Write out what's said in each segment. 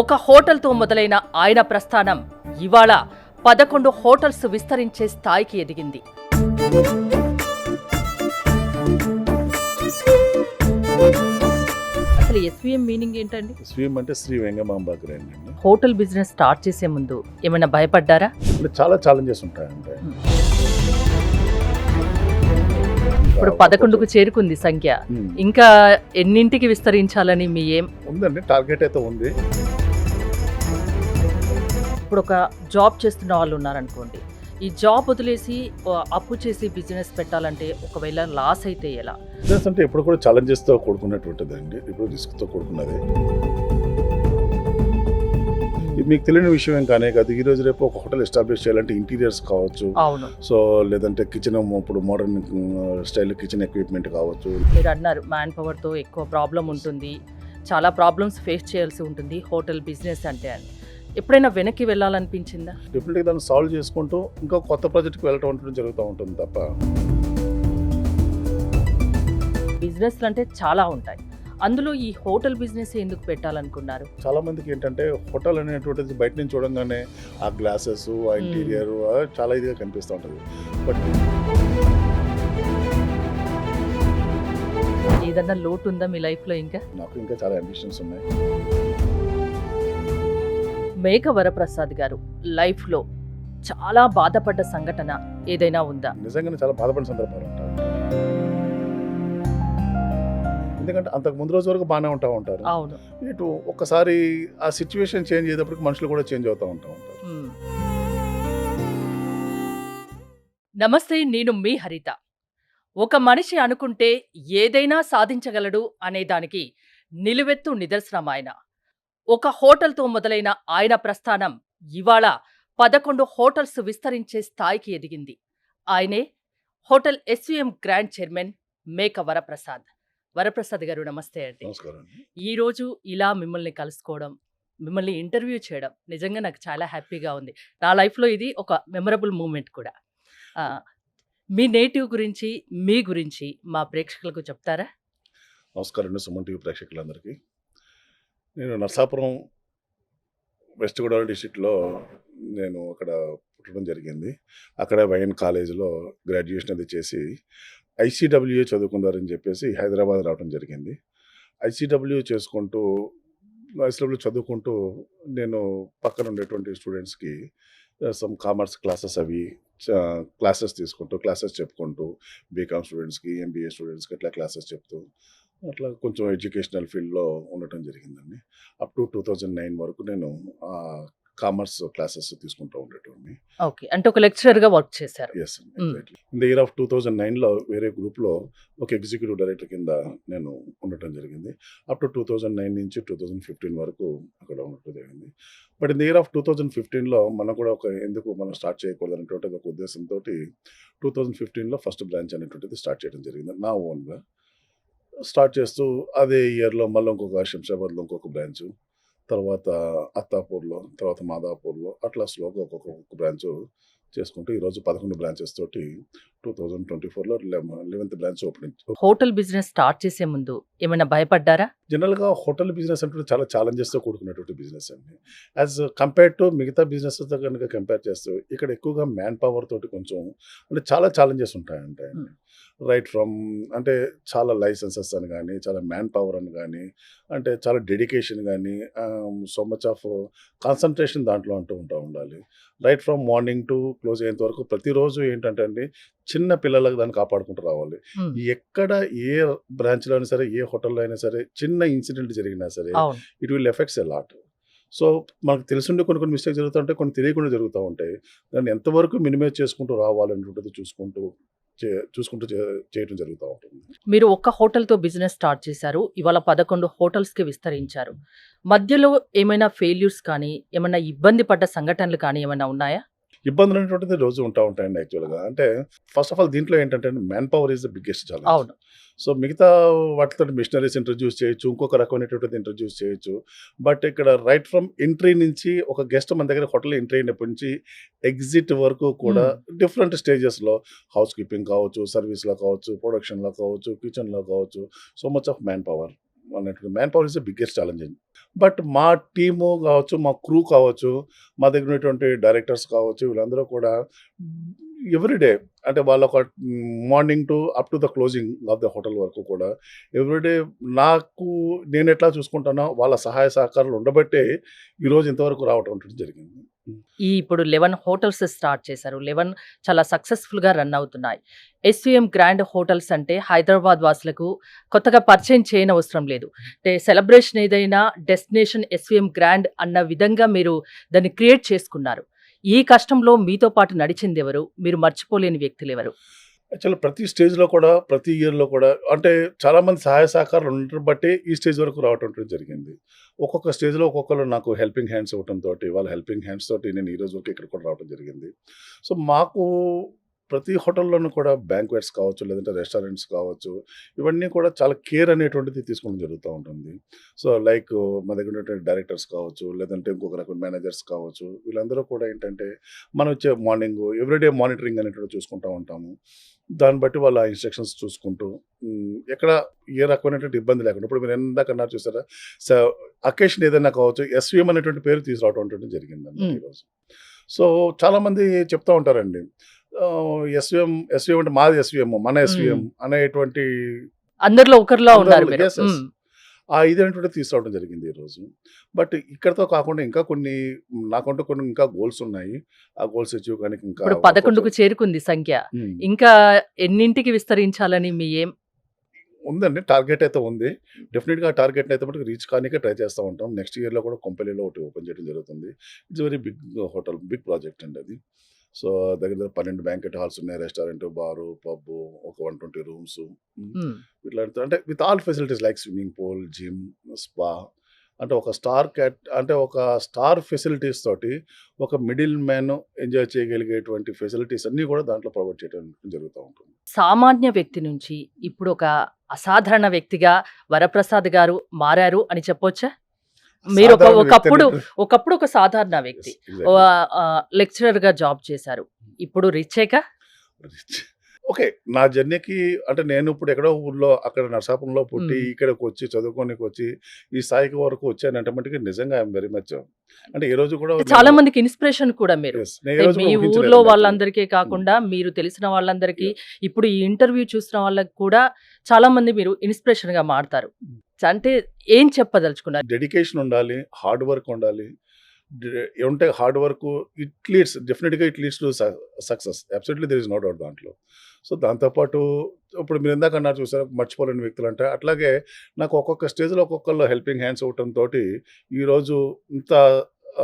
ఒక హోటల్తో మొదలైన ఆయన ప్రస్థానం ఇవాళ 11 హోటల్స్ విస్తరించే స్థాయికి ఎదిగింది. అసలు ఎస్వీఎం మీనింగ్ ఏంటండి? ఎస్వీఎం అంటే శ్రీ వెంగమాంబ గ్రాండ్ అండి. హోటల్ బిజినెస్ స్టార్ట్ చేసే ముందు ఏమైనా భయపడ్డారా? అంటే చాలా ఛాలెంజెస్ ఉంటాయంటే ఇప్పుడు 11కు చేరుకుంది సంఖ్య. ఇంకా ఎన్నింటికి విస్తరించాలని మీ ఏం ఉందండి, టార్గెట్ అయితే ఉంది. ఇప్పుడు ఒక జాబ్ చేస్తున్న వాళ్ళు ఉన్నారనుకోండి, ఈ జాబ్ వదిలేసి అప్పు చేసి బిజినెస్ పెట్టాలంటే ఒకవేళ లాస్ అయితే ఎలా? బిజినెస్ అంటే ఎప్పుడు కూడా ఛాలెంజెస్తో కూడుకున్నటువంటిది అండి, ఇప్పుడు రిస్క్తో కూడుకున్నది. ఇది మీకు తెలియని విషయం ఏం కానీ కాదు. ఈ రోజు రేపు ఒక హోటల్ ఎస్టాబ్లిష్ చేయాలంటే ఇంటీరియర్స్ కావచ్చు, అవును, సో లేదంటే కిచెన్, ఇప్పుడు మోడర్న్ స్టైల్ కిచెన్ ఎక్విప్మెంట్ కావచ్చు. మీరు అన్నారు మ్యాన్ పవర్తో ఎక్కువ ప్రాబ్లం ఉంటుంది, చాలా ప్రాబ్లమ్స్ ఫేస్ చేయాల్సి ఉంటుంది హోటల్ బిజినెస్ అంటే అని. ఎప్పుడైనా వెనక్కి వెళ్ళాలనిపించిందా? డెఫినెట్గా దాన్ని సాల్వ్ చేసుకుంటూ ఇంకా కొత్త ప్రాజెక్ట్కి వెళ్ళటం ఉంటుంది జరుగుతూ ఉంటుంది తప్ప. బిజినెస్లు అంటే చాలా ఉంటాయి, అందులో ఈ హోటల్ బిజినెస్ ఎందుకు పెట్టాలనుకున్నారు? చాలా మందికి ఏంటంటే హోటల్ అనేటువంటిది బయట నుంచి చూడంగానే ఆ గ్లాసెస్, ఆ ఇంటీరియర్ చాలా ఇదిగా కనిపిస్తూ ఉంటుంది. బట్ ఏదన్నా లోటు ఉందా మీ లైఫ్లో? నాకు ఇంకా చాలా అంబిషన్స్ ఉన్నాయి. మేక వరప్రసాద్ గారు లైఫ్లో చాలా బాధపడ్డ సంఘటన ఏదైనా ఉందా? నిజంగానే చాలా బాధపడిన సందర్భాలు ఉంటాయి. ఎందుకంటే అంతకు ముందు రోజు వరకు బాగానే ఉంటారు. అవును, ఇటు ఒక్కసారి ఆ సిచ్యువేషన్ చేంజ్ అయ్యేటప్పటికి మనుషులు కూడా చేంజ్ అవుతూ ఉంటారు. నమస్తే, నేను మీ హరిత. ఒక మనిషి అనుకుంటే ఏదైనా సాధించగలడు అనేదానికి నిలువెత్తు నిదర్శనం ఆయన. ఒక హోటల్తో మొదలైన ఆయన ప్రస్థానం ఇవాళ 11 హోటల్స్ విస్తరించే స్థాయికి ఎదిగింది. ఆయనే హోటల్ ఎస్వీఎం గ్రాండ్ చైర్మన్ మేక వరప్రసాద్. వరప్రసాద్ గారు నమస్తే అండి. నమస్కారం. ఈరోజు ఇలా మిమ్మల్ని కలుసుకోవడం, మిమ్మల్ని ఇంటర్వ్యూ చేయడం నిజంగా నాకు చాలా హ్యాపీగా ఉంది. నా లైఫ్లో ఇది ఒక మెమరబుల్ మూమెంట్ కూడా. మీ నేటివ్ గురించి, మీ గురించి మా ప్రేక్షకులకు చెప్తారా? నమస్కారం అండి సుమన్ టీవీ ప్రేక్షకులందరికీ. నేను నర్సాపురం వెస్ట్ గోదావరి డిస్ట్రిక్ట్లో నేను అక్కడ పుట్టడం జరిగింది. అక్కడ వైఎన్ కాలేజీలో గ్రాడ్యుయేషన్ అది చేసి ఐసీడబ్ల్యూఏ చదువుకుందారని చెప్పేసి హైదరాబాద్ రావడం జరిగింది. ఐసీడబ్ల్యూ చదువుకుంటూ నేను పక్కన ఉండేటువంటి స్టూడెంట్స్కి సమ్ కామర్స్ క్లాసెస్ క్లాసెస్ చెప్పుకుంటూ బీకామ్ స్టూడెంట్స్కి, ఎంబీఏ స్టూడెంట్స్కి అట్లా క్లాసెస్ చెప్తూ అట్లా కొంచెం ఎడ్యుకేషనల్ ఫీల్డ్లో ఉండటం జరిగిందండి. అప్ టు 2009 వరకు నేను కామర్స్ క్లాసెస్ తీసుకుంటూ ఉండేటోడిని. ఓకే, అంటే ఒక లెక్చరర్గా వర్క్ చేశారు. ఎస్ అండి, exactly. In the year of 2009లో వేరే గ్రూప్లో ఒక ఎగ్జిక్యూటివ్ డైరెక్టర్ కింద నేను ఉండటం జరిగింది. అప్ టు 2009 నుంచి 2015 వరకు అక్కడ ఉండటం జరిగింది. But in the year of 2015లో మనం కూడా ఎందుకు మనం స్టార్ట్ చేయకూడదు అనేటువంటి ఒక ఉద్దేశంతో 2015లో ఫస్ట్ బ్రాంచ్ అనేటువంటిది స్టార్ట్ చేయడం జరిగింది. నా ఓన్గా స్టార్ట్ చేస్తూ అదే ఇయర్లో మళ్ళీ ఇంకొక శంషాబాద్లో ఇంకొక బ్రాంచు, తర్వాత అత్తాపూర్లో, తర్వాత మాదాపూర్లో, అట్లా స్లోగా ఒక్కొక్క బ్రాంచ్ చేసుకుంటూ ఈరోజు 11 బ్రాంచెస్ తోటి 2024లో 11th branch opening. Hotel business start చేసే ముందు ఏమైనా భయపడ్డారా? జనరల్గా హోటల్ బిజినెస్ అంటే చాలా ఛాలెంజెస్తో కూడుకున్నటువంటి బిజినెస్ అండి. యాజ్ కంపేర్ టు మిగతా బిజినెస్తో కనుక కంపేర్ చేస్తూ ఇక్కడ ఎక్కువగా మ్యాన్ పవర్ తోటి కొంచెం అంటే చాలా ఛాలెంజెస్ ఉంటాయండి. రైట్ ఫ్రమ్ అంటే చాలా లైసెన్సెస్ అని కానీ, చాలా మ్యాన్ పవర్ అని కానీ, అంటే చాలా డెడికేషన్ కానీ, సో మచ్ ఆఫ్ కాన్సన్ట్రేషన్ దాంట్లో ఉంటూ ఉండాలి. Right from morning to close అయ్యేంత వరకు ప్రతిరోజు ఏంటంటే అండి చిన్న పిల్లలకు దాన్ని కాపాడుకుంటూ రావాలి. ఎక్కడ ఏ బ్రాంచ్లో అయినా సరే, ఏ హోటల్లో అయినా సరే చిన్న ఇన్సిడెంట్ జరిగినా సరే it will effects a lot. So మనకు తెలుసుండే కొన్ని మిస్టేక్స్ జరుగుతూ ఉంటాయి, కొన్ని తెలియకుండా జరుగుతూ ఉంటాయి. దాన్ని ఎంతవరకు మినిమైజ్ చేసుకుంటూ రావాలనేటువంటిది చూసుకుంటూ చేయడం జరుగుతూ ఉంటుంది. మీరు ఒక్క హోటల్తో బిజినెస్ స్టార్ట్ చేశారు, ఇవాళ 11 హోటల్స్కి విస్తరించారు. మధ్యలో ఏమైనా ఫెయిల్యూర్స్ కానీ, ఏమైనా ఇబ్బంది పడ్డ సంఘటనలు కానీ ఏమైనా ఉన్నాయా? ఇబ్బందులు అనేటువంటిది రోజు ఉంటాయండి యాక్చువల్గా. అంటే ఫస్ట్ ఆఫ్ ఆల్ దీంట్లో ఏంటంటే man power is the biggest challenge. అవును, సో మిగతా వాటితో మిషనరీస్ ఇంట్రడ్యూస్ చేయొచ్చు, ఇంకొక రకమైనటువంటిది ఇంట్రడ్యూస్ చేయొచ్చు. బట్ ఇక్కడ రైట్ ఫ్రమ్ ఎంట్రీ నుంచి ఒక గెస్ట్ మన దగ్గర హోటల్ ఎంట్రీ అయినప్పటి నుంచి ఎగ్జిట్ వరకు కూడా డిఫరెంట్ స్టేజెస్లో హౌస్ కీపింగ్ కావచ్చు, సర్వీస్లో కావచ్చు, ప్రొడక్షన్లో కావచ్చు, కిచెన్లో కావచ్చు, so much of man power అన్నట్టు man power is the biggest challenge. But మా టీము కావచ్చు, మా క్రూ కావచ్చు, మా దగ్గర ఉన్నటువంటి డైరెక్టర్స్ కావచ్చు, వీళ్ళందరూ కూడా ఎవ్రీడే అంటే వాళ్ళ ఒక morning to up to the closing of the hotel వరకు కూడా ఎవ్రీడే నాకు నేను ఎట్లా చూసుకుంటానో వాళ్ళ సహాయ సహకారాలు ఉండబట్టే ఈరోజు ఇంతవరకు రావటం అనేది జరిగింది. ఈ ఇప్పుడు 11 హోటల్స్ స్టార్ట్ చేశారు. 11 చాలా సక్సెస్‌ఫుల్‌గా రన్ అవుతున్నాయి. ఎస్‌వీఎం గ్రాండ్ హోటల్స్ అంటే హైదరాబాద్ వాసులకు కొత్తగా పరిచయం చేయనవసరం లేదు. అంటే సెలబ్రేషన్ ఏదైనా డెస్టినేషన్ ఎస్‌వీఎం గ్రాండ్ అన్న విధంగా మీరు దాన్ని క్రియేట్ చేసుకున్నారు. ఈ కష్టంలో మీతో పాటు నడిచిందెవరు? మీరు మర్చిపోలేని వ్యక్తులెవరు? యాక్చువల్‌గా ప్రతి స్టేజ్‌లో కూడా, ప్రతి ఇయర్‌లో కూడా అంటే చాలామంది సహాయ సహకారాలు ఉండటం బట్టే ఈ స్టేజ్ వరకు రావటం అనేది జరిగింది. ఒక్కొక్క స్టేజ్‌లో ఒక్కొక్కళ్ళు నాకు హెల్పింగ్ హ్యాండ్స్ ఇవ్వటంతోటి, వాళ్ళ హెల్పింగ్ హ్యాండ్స్ తోటి నేను ఈ రోజు వరకు ఇక్కడ కూడా రావడం జరిగింది. సో, మాకు ప్రతి హోటల్‌లోనూ కూడా బ్యాంక్వెట్స్ కావచ్చు, లేదంటే రెస్టారెంట్స్ కావచ్చు, ఇవన్నీ కూడా చాలా కేర్ అనేటువంటిది తీసుకోవడం జరుగుతూ ఉంటుంది. సో, లైక్ మా దగ్గర ఉన్నటువంటి డైరెక్టర్స్ కావచ్చు, లేదంటే ఇంకొక రకమైన మేనేజర్స్ కావచ్చు, వీళ్ళందరూ కూడా ఏంటంటే మనం వచ్చే మార్నింగు ఎవ్రీడే మానిటరింగ్ అనేటువంటిది చూసుకుంటూ ఉంటాము. దాన్ని బట్టి వాళ్ళ ఇన్‌స్ట్రక్షన్స్ చూసుకుంటూ ఎక్కడ ఏ రకమైనటువంటి ఇబ్బంది లేకుండా ఇప్పుడు మీరు ఇందాక అన్నారు చూసారా? స అకేషన్ ఏదైనా కావచ్చు, ఎస్‌వీఎం అనేటువంటి పేరు తీసుకురావడం అనేటువంటిది జరిగిందన్నమాట హ్మ్. ఈరోజు. సో, చాలామంది చెప్తా ఉంటారండి. ఎస్‌వీఎం అంటే మాది ఎస్‌వీఎం, మన ఎస్‌వీఎం హ్మ్. అనేటువంటి అందరిలో ఒకరిలా ఉన్నారు అందరిలో మీరు. యెస్. యెస్. హ్మ్. ఆ ఇదనేటువంటిది తీసుకురావడం జరిగింది ఈరోజు. బట్ ఇక్కడితో కాకుండా ఇంకా కొన్ని నాకంటూ కొన్ని ఇంకా గోల్స్ ఉన్నాయి. ఆ గోల్స్ అచీవ్ కానికి ఇంకా ఇప్పుడు వర్కౌట్ 11కు చేరుకుంది సంఖ్య. హ్మ్. ఇంకా ఎన్నింటికి విస్తరించాలని మీ ఎయిమ్? ఉందండి. టార్గెట్ అయితే ఉంది. డెఫినిట్‌గా ఆ టార్గెట్‌ని అయితే మటుకు రీచ్ కానీకే ట్రై చేస్తా ఉంటాం. నెక్స్ట్ ఇయర్‌లో కూడా కొంపల్లిలో ఒకటి ఓపెన్ చేయడం జరుగుతుంది. It's very big hotel. Big project అండి అది. సో, దగ్గర దగ్గర 12 బ్యాంక్వెట్ హాల్స్ ఉన్నాయి. రెస్టారెంట్, బారు, పబ్బు, ఒక 120 రూమ్స్. హ్మ్. ఇట్లాంటి అంటే with all facilities like swimming pool, gym, spa అంటే ఒక స్టార్ ఫెసిలిటీస్ తోటి ఒక మిడిల్ మ్యాన్ ఎంజాయ్ చేయగలిగేటువంటి ఫెసిలిటీస్ అన్నీ కూడా దాంట్లో ప్రొవైడ్ చేయడం జరుగుతూ ఉంటుంది. సామాన్య వ్యక్తి నుంచి ఇప్పుడు ఒక అసాధారణ వ్యక్తిగా వరప్రసాద్ గారు మారారు అని చెప్పొచ్చా? మీరు సాధారణ వ్యక్తి ఒకప్పుడు అనేటువంటి ఒక సాధారణ వ్యక్తి. యెస్. ఎగ్జాక్ట్‌లీ. లెక్చరర్‌గా జాబ్ చేశారు. ఇప్పుడు రిచేకా? రిచ్. ఓకే. నా జర్నీకి అంటే నేను ఇప్పుడు ఎక్కడో ఊర్లో అక్కడ నరసాపురంలో పుట్టి, హ్మ్. ఇక్కడికొచ్చి చదువుకోనీకొచ్చి, ఈ స్థాయికి వరకు వచ్చానంటే మటికి నిజంగా ఐయామ్ వెరీ మచ్ అంటే ఏ రోజు కూడా చాలా నేను మందికి ఇన్‌స్పిరేషన్ కూడా మీరు. యెస్. నేను ఏ అంటే రోజు మీ కూడా ఊర్లో ఊహించలేదండి యాక్చువల్‌గా. వాళ్ళందరికీ హ్మ్. కాకుండా మీరు తెలిసిన వాళ్ళందరికీ యాహ్! ఇప్పుడు ఈ ఇంటర్వ్యూ చూసిన వాళ్ళకి కూడా చాలా మంది మీరు ఇన్‌స్పిరేషన్‌గా మారతారు. అంటే ఏం చెప్పదలుచుకున్నారు? డెడికేషన్ ఉండాలి. హార్డ్ వర్క్ ఉండాలి. ఏమంటే hard work it leads to success. Absolutely there is no doubt దాంట్లో. సో, దాంతో పాటు ఇప్పుడు మీరు ఇందాక అన్నారు చూసారా మర్చిపోలేని వ్యక్తులంటే, అట్లాగే నాకు ఒక్కొక్క స్టేజ్‌లో ఒక్కొక్కళ్ళు హెల్పింగ్ హ్యాండ్స్ ఇవ్వటంతోటి ఈరోజు ఇంత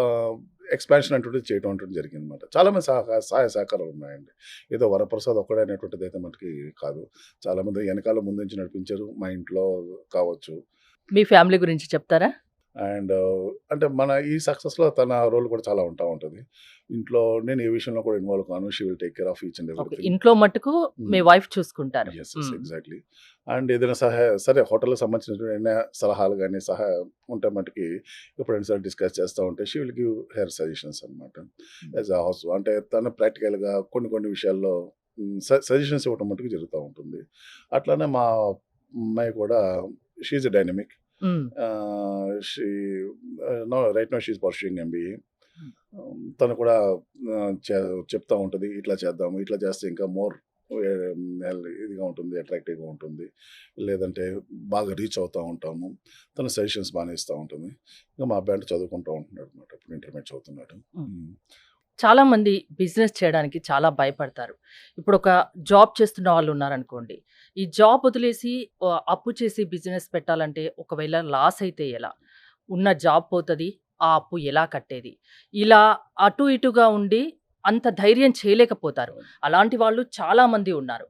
ఆహ్, ఎక్స్‌పాన్షన్ అటువంటిది చేయడం అంటుంటిది జరిగిందనమాట. చాలామంది సహాయ సహకారాలు ఉన్నాయండి. ఏదో వరప్రసాద్ ఒక్కడే అనేటువంటిదైతే మనకి కాదు. చాలామంది ఎనకాల ముందుంచి నడిపించారు. మా ఇంట్లో కావచ్చు. మీ ఫ్యామిలీ గురించి చెప్తారా? అండ్ అంటే మన ఈ సక్సెస్‌లో తన రోల్ కూడా చాలా ఉంటా ఉంటది. ఇంట్లో నేను ఏ విషయంలో కూడా ఇన్వాల్వ్ కాను. She will take care of each and okay. Everything. ఇంట్లో మట్టుకు మీ హ్మ్. వైఫ్ చూసుకుంటారు. యెస్. హ్మ్. ఎగ్జాక్ట్‌లీ. అండ్ ఏదైనా సరే హోటల్‌కి సంబంధించినటువంటి ఏమైనా సలహాలు గాని, ఉంటే మటికి ఎప్పుడైనా సరే డిస్కస్ చేస్తా ఉంటే she will give her suggestions అనమాట. యాస్ ఎ హౌస్ అంటే తను ప్రాక్టికల్‌గా కొన్ని విషయాల్లో సజెషన్స్ ఇవ్వటం మటుకు జరుగుతా ఉంటుంది. అట్లానే మా అమ్మాయి కూడా షీ ఈస్ ఎ డైనమిక్. హ్మ్. She right now she is pursuing MBA. హ్మ్. తను కూడా ఆహ్, చె చెప్తా ఉంటది. ఇట్లా చేద్దాము, ఇట్లా చేస్తే ఇంకా మోర్ ఇదిగా ఉంటుంది, అట్రాక్టివ్‌గా ఉంటుంది. లేదంటే బాగా రీచ్ అవుతా ఉంటాము. తను సజెషన్స్ బానే ఇస్తా ఉంటుంది. ఇంకా మా అబ్బాయి అంటే చదువుకుంటూ ఉంటున్నాడనమాట. ఇప్పుడు ఇంటర్మీడియేట్ చదువుతున్నాడు. హ్మ్. హ్మ్. చాలా మంది బిజినెస్ చేయడానికి చాలా భయపడతారు. ఇప్పుడు ఒక జాబ్ చేస్తున్న వాళ్ళు ఉన్నారనుకోండి. ఈ జాబ్ వదిలేసి అప్పు చేసి బిజినెస్ పెట్టాలంటే ఒకవేళ లాస్ అయితే ఎలా? ఉన్న జాబ్ పోతది. ఆ అప్పు ఎలా కట్టేది? ఇలా అటు ఇటుగా ఉండి అంత ధైర్యం చేయలేకపోతారు. అవును. అలాంటి వాళ్ళు చాలా మంది ఉన్నారు.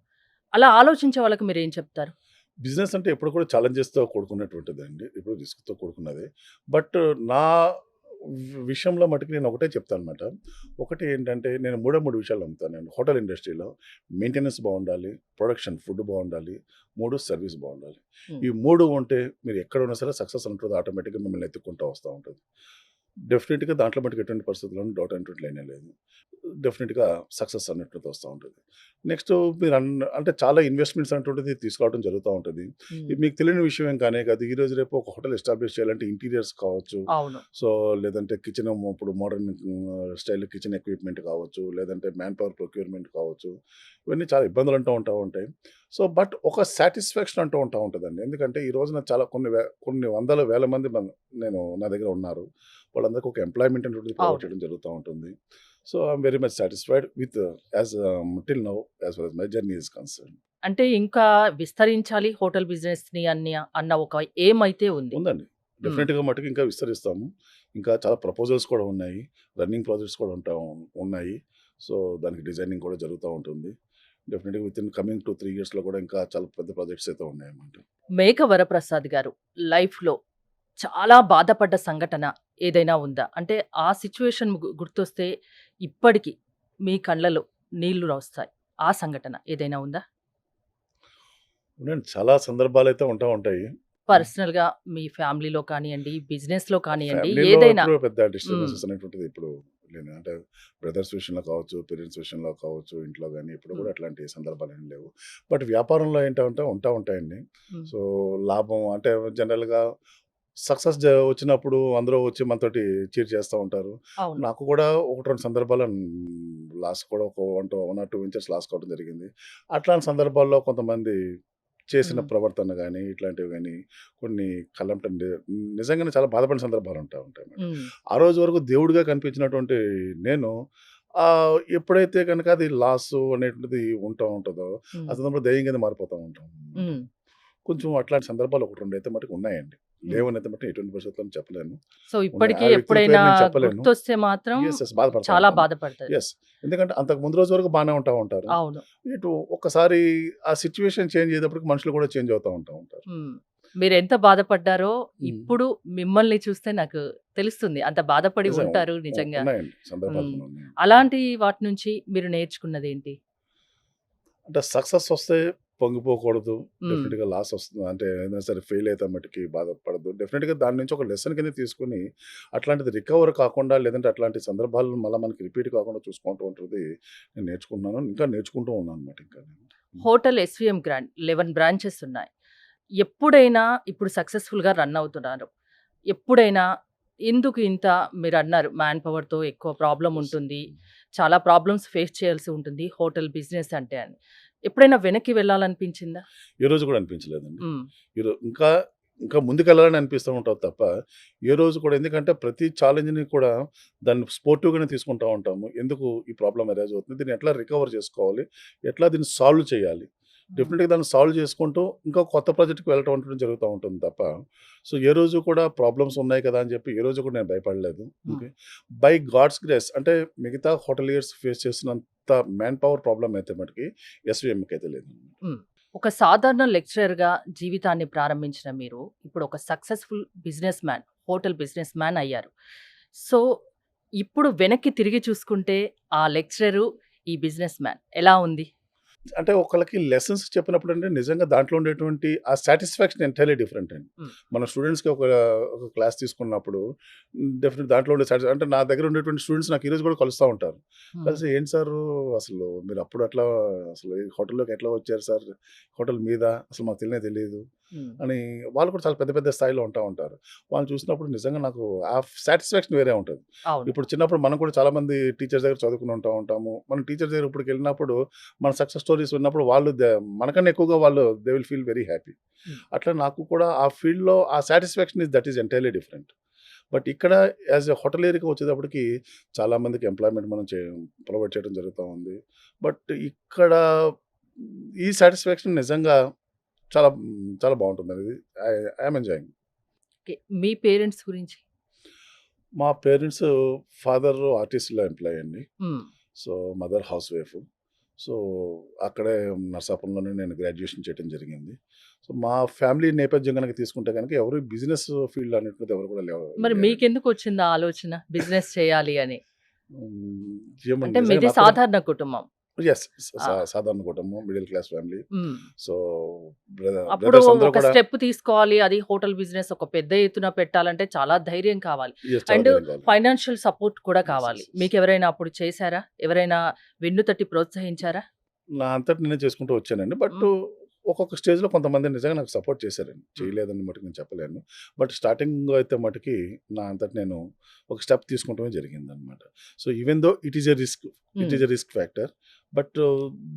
అలా ఆలోచించే వాళ్ళకి మీరేం చెప్తారు? బిజినెస్ అంటే ఎప్పుడు కూడా ఛాలెంజెస్‌తో కూడుకున్నటువంటిదండి. ఎప్పుడు రిస్క్‌తో కూడుకున్నదే. బట్ నా విషయంలో మటుకు నేను ఒకటే చెప్తానన్నమాట. ఒకటి ఏంటంటే నేను మూడే 3 విషయాలు నమ్ముతానండి. హోటల్ ఇండస్ట్రీలో మెయింటెనెన్స్ బావుండాలి, ప్రొడక్షన్ ఫుడ్ బావుండాలి, 3 సర్విస్ బావుండాలి. హ్మ్. ఈ 3 ఉంటే మీరు ఎక్కడున్నా సరే సక్సెస్ ఉంటుంది ఆటోమేటిక్‌గా మిమ్మల్ని ఎత్తుక్కుంటూ వస్తా ఉంటది. డెఫినిట్‌గా దాంట్లో మటుకు ఎటువంటి పరిస్థితుల్లోనూ డౌట్ అనేటువంటిది లేనే లేదు. డెఫినెట్‌గా సక్సెస్ అనేటువంటిది వస్తా ఉంటది. నెక్స్ట్ మీరు అంటే చాలా ఇన్వెస్ట్‌మెంట్స్ అనేటువంటిది తీసుకోవడం జరుగుతా ఉంటది. హ్మ్. ఇది మీకు తెలియని విషయం ఏం కానే కాదు. ఈరోజు రేపు ఒక హోటల్ ఎస్టాబ్లిష్ చేయాలంటే ఇంటీరియర్స్ కావచ్చు, అవును. సో లేదంటే కిచెన్ ఇప్పుడు మోడర్న్ స్టైల్ కిచెన్ ఎక్విప్‌మెంట్ కావచ్చు, లేదంటే మ్యాన్ పవర్ ప్రొక్యూర్‌మెంట్ కావచ్చు. ఇవన్నీ చాలా ఇబ్బందులు ఉంటూ ఉంటాయి. సో, బట్ ఒక సాటిస్ఫాక్షన్ ఉంటా ఉంటదండి. ఎందుకంటే ఈ రోజున చాలా కొన్ని వందల వేల మంది నా దగ్గర ఉన్నారు. వాళ్ళందరికీ ఒక ఎంప్లాయ్‌మెంట్ అనేటువంటిది ప్రొవైడ్ అవును. చేయడం జరుగుతా ఉంటుంది. So, I'm very much satisfied with as till now as far as my journey is concerned. అంటే ఇంకా విస్తరించాలి హోటల్ బిజినెస్‌ని అన్న ఒక ఎయిమ్ అయితే ఉంది. ఉందండి. హ్మ్. డెఫినిట్‌గా మట్టుకు ఇంకా విస్తరిస్తాము. ఇంకా చాలా ప్రపోజల్స్ కూడా ఉన్నాయి. రన్నింగ్ ప్రాజెక్ట్స్ కూడా ఉన్నాయి. సో, దానికి డిజైనింగ్ కూడా జరుగుతా ఉంటుంది. డెఫినిట్‌గా వితిన్ కమింగ్ 2, 3 ఇయర్స్‌లో కూడా ఇంకా చాలా పెద్ద ప్రాజెక్ట్స్ అయితే ఉన్నాయన్నమాట. మేక వరప్రసాద్ గారు లైఫ్‌లో చాలా బాధపడ్డ సంఘటన ఏదైనా ఉందా? అంటే ఆ సిట్యుయేషన్ గుర్తొస్తే ఇప్పటికి మీ కళ్ళలో నీళ్లు వస్తాయి. ఆ సంఘటన ఏదైనా ఉందా? అవునండి. చాలా సందర్భాలైతే ఉంటాయి. హ్మ్. పర్సనల్‌గా మీ ఫ్యామిలీలో కానియండి, బిజినెస్‌లో కానియండి ఫ్యామిలీలో ఏదైనా. ఎప్పుడు పెద్ద హ్మ్. డిస్టర్బెన్సెస్ అనేటువంటిది ఎప్పుడు లేను. అంటే బ్రదర్స్ విషయంలో కావచ్చు, పేరెంట్స్ విషయంలో కావచ్చు, ఇంట్లో గాని ఎప్పుడు కూడా హ్మ్. అట్లాంటి సందర్భాలేమి లేవు. బట్ వ్యాపారంలో ఏంటంటే ఉంటాయండి. హ్మ్. సో, లాభం అంటే జనరల్‌గా సక్సెస్ వచ్చినప్పుడు అందరూ వచ్చి మనతోటి చీర్ చేస్తా ఉంటారు. అవును. నాకు కూడా 1, 2 సందర్భాల్లో లాస్ కూడా ఒక 1 ఆర్ 2 వెంచర్స్ లాస్ కావడం జరిగింది. అట్లాంటి సందర్భాల్లో కొంతమంది చేసిన హ్మ్. ప్రవర్తన గాని, ఇట్లాంటివి గాని కొన్ని నిజంగానే చాలా బాధపడిన సందర్భాలు ఉంటాయన్నమాట. హ్మ్. ఆ రోజు వరకు దేవుడిగా కనిపించినటువంటి నేను ఎప్పుడైతే గనక అది లాసు అనేటువంటిది ఉంటదో, ఆ హ్మ్. సందర్భంలో దెయ్యం కింద మారిపోతా ఉంటామన్నమాట. హ్మ్. కొంచెం అట్లాంటి సందర్భాలు 1, 2 అయితే మట్టుకు ఉన్నాయండి. హ్మ్. లేవనైతే మట్టుకు ఎటువంటి పరిస్థితుల్లోను చెప్పలేను. సో, ఉన్నాయి. ఇప్పటికి ఆ వ్యక్తుల పేరు ఎప్పుడైనా నేను చెప్పలేను. గుర్తొస్తే మాత్రం యెస్. బాధపడతా చాలా ఉంటాను. బాధపడతది. యెస్. ఎందుకంటే అంతకు ముందు రోజు వరకు బానే ఉంటారు. అవును. ఇటు ఒక్కసారి ఆ సిట్యుయేషన్ చేంజ్ అయ్యేటప్పటికి మనుషులు కూడా చేంజ్ అవుతా ఉంటారు. హ్మ్. మీరెంత బాధపడ్డారో హ్మ్. ఇప్పుడు మిమ్మల్ని చూస్తే నాకు తెలుస్తుంది. అంత బాధపడి నిజం. ఉంటారు నిజంగా. ఉన్నాయండి. సందర్భాలు హ్మ్. కొన్ని ఉన్నాయండి. అలాంటి వాటి నుంచి మీరు నేర్చుకున్నదేంటి? అంటే సక్సెస్ వస్తే పొంగిపోకూడదు. హ్మ్. డెఫినిట్‌గా లాస్ వస్తుంది. అంటే ఏదైనా సరే ఫెయిల్ అయితే మట్టికి బాధపడద్దు. డెఫినిట్‌గా దాని నుంచి ఒక లెసన్ కింద తీసుకొని అట్లాంటిది రికవర్ కాకుండా లేదంటే అట్లాంటి సందర్భాలు మళ్ళా మనకి రిపీట్ కాకుండా చూసుకుంటూ ఉంటది నేను నేర్చుకుంటున్నాను. ఇంకా నేర్చుకుంటూ ఉన్నానన్నమాట ఇంకా నేను. హ్మ్. హోటల్ ఎస్‌విఎం గ్రాండ్ 11 బ్రాంచెస్ ఉన్నాయి. ఎప్పుడైనా ఇప్పుడు సక్సెస్‌ఫుల్‌గా రన్ అవుతున్నారు. ఎప్పుడైనా ఎందుకు ఇంత మీరన్నారు మ్యాన్ పవర్‌తో ఎక్కువ ప్రాబ్లమ్ యెస్. ఉంటుంది. చాలా ప్రాబ్లమ్స్ ఫేస్ చేయాల్సి ఉంటుంది హోటల్ బిజినెస్ అంటే అని. ఎప్పుడైనా వెనక్కి వెళ్ళాలనిపించిందా? ఏ రోజు కూడా అనిపించలేదండి. హ్మ్. ఇంకా ఇంకా ముందుకెళ్ళాలని అనిపిస్తూ ఉంటది తప్ప, ఏ రోజు కూడా ఎందుకంటే ప్రతి ఛాలెంజ్‌ని కూడా దాన్ని స్పోర్టివ్‌గానే తీసుకుంటా ఉంటాము. ఎందుకు ఈ ప్రాబ్లమ్ అరైజ్ అవుతుంది? దీన్ని ఎట్లా రికవర్ చేసుకోవాలి? ఎట్లా దీన్ని సాల్వ్ చేయాలి? హ్మ్. డెఫినిట్‌గా దాన్ని సాల్వ్ చేసుకుంటూ ఇంకా కొత్త ప్రాజెక్ట్‌కి వెళ్ళటం అనేటువంటిది జరుగుతా ఉంటుంది తప్ప, సో, ఏ రోజు కూడా ప్రాబ్లమ్స్ ఉన్నాయి కదా! అని చెప్పి ఏ రోజు కూడా నేను భయపడలేదు. హ్మ్. ఓకే. బై గాడ్స్ గ్రేస్ అంటే మిగతా హోటలియర్స్ ఫేస్ చేసినంత మ్యాన్ పవర్ ప్రాబ్లమ్ అయితే మటికి ఎస్‌వీఎంకి లేదు. హ్మ్. ఒక సాధారణ లెక్చరర్‌గా జీవితాన్ని ప్రారంభించిన మీరు, ఇప్పుడు ఒక successful business man, hotel business man అయ్యారు. సో, ఇప్పుడు వెనక్కి తిరిగి చూసుకుంటే ఆ లెక్చరరు, ఈ బిజినెస్ మ్యాన్ ఎలా ఉంది? అంటే ఒకళ్ళకి లెసన్స్ చెప్పినప్పుడంటే నిజంగా దాంట్లో ఉండేటువంటి ఆ సాటిస్ఫాక్షన్ ఎంటైర్‌లీ డిఫరెంట్ అండి. హ్మ్. మన స్టూడెంట్స్‌కి ఒక క్లాస్ తీసుకున్నప్పుడు డెఫినెట్ దాంట్లో ఉండే అంటే నా దగ్గర ఉండేటువంటి స్టూడెంట్స్ నాకు ఈరోజు కూడా కలుస్తా ఉంటారు. హ్మ్. కలిసి "ఏంటి సారు అసలు మీరు అప్పుడు అట్లా అసలు ఈ హోటల్‌లోకి ఎట్లా వచ్చారు సార్? హోటల్ మీదా? అసలు మాకు తెలియనే తెలీదు." హ్మ్. అని వాళ్ళు కూడా చాలా పెద్ద పెద్ద స్థాయిలో ఉంటారు. వాళ్ళని చూసినప్పుడు నిజంగా నాకు ఆ సాటిస్ఫాక్షన్ వేరే ఉంటది. అవును. ఇప్పుడు చిన్నప్పుడు మనం కూడా చాలామంది టీచర్స్ దగ్గర చదువుకుని ఉంటాము. మనం టీచర్ దగ్గర ఇప్పటికెళ్ళినప్పుడు మన సక్సెస్ స్టోరీస్ విన్నప్పుడు వాళ్ళు మనకన్నా ఎక్కువగా వాళ్ళు they will feel very happy. హ్మ్. అట్లా నాకు కూడా ఆ ఫీల్డ్‌లో ఆ satisfaction that is entirely different. But ఇక్కడ యాస్ ఎ హోటలియర్‌గా వచ్చేటప్పటికి చాలా మందికి ఎంప్లాయ్‌మెంట్ మనం ప్రొవైడ్ చేయడం జరుగుతా ఉంది. బట్ ఇక్కడ ఈ సాటిస్ఫాక్షన్ నిజంగా చాలా చాలా బావుంటుందది. I I am enjoying. Okay. మీ పేరెంట్స్ గురించి? మా పేరెంట్స్ ఫాదర్ ఆర్టీసీలో ఎంప్లాయీ అండి. Hmm. So, mother house wife. So, అక్కడే నరసాపురంలోనే నేను గ్రాడ్యుయేషన్ చేయడం జరిగింది. సో, మా ఫ్యామిలీ నేపథ్యం గనక తీసుకుంటే గనక ఎవరు బిజినెస్ ఫీల్డ్ అనేటువంటిది ఎవరు కూడా మరి లేరండి. మీకెందుకొచ్చింది ఆ ఆలోచన బిజినెస్ చేయాలి అని? హ్మ్. అంటే నిజంగా మీది నాకు కూడా సాధారణ కుటుంబం. యెస్. ఆ! సాధారణ కుటుంబం, మిడిల్ క్లాస్ ఫ్యామిలీ. హ్మ్. సో, అప్పుడు బ్రదర్స్ అందరూ ఒక కూడా స్టెప్ తీసుకోవాలి. అది హోటల్ బిజినెస్ ఒక పెద్ద ఎత్తున పెట్టాలంటే చాలా ధైర్యం కావాలి. యెస్. చాలా అండ్ ధైర్యం కావాలి. ఫైనాన్షియల్ సపోర్ట్ కూడా యెస్. కావాలి. యెస్. యెస్. మీకెవరైనా అప్పుడు చేశారా? ఎవరైనా వెన్ను తట్టి ప్రోత్సహించారా? నా అంతట నేనే చేసుకుంటూ వచ్చానండి. బట్ హ్మ్. ఒక్కొక్క స్టేజ్‌లో కొంతమంది నిజంగా నాకు సపోర్ట్ చేశారండి. హ్మ్. చేయలేదని మటుకు నేను చెప్పలేను. బట్ స్టార్టింగ్‌లో అయితే మటికి నా అంతట నేను ఒక స్టెప్ తీసుకుంటమే జరిగిందనమాట. So, even though it is a risk. It hmm. Is a risk factor. But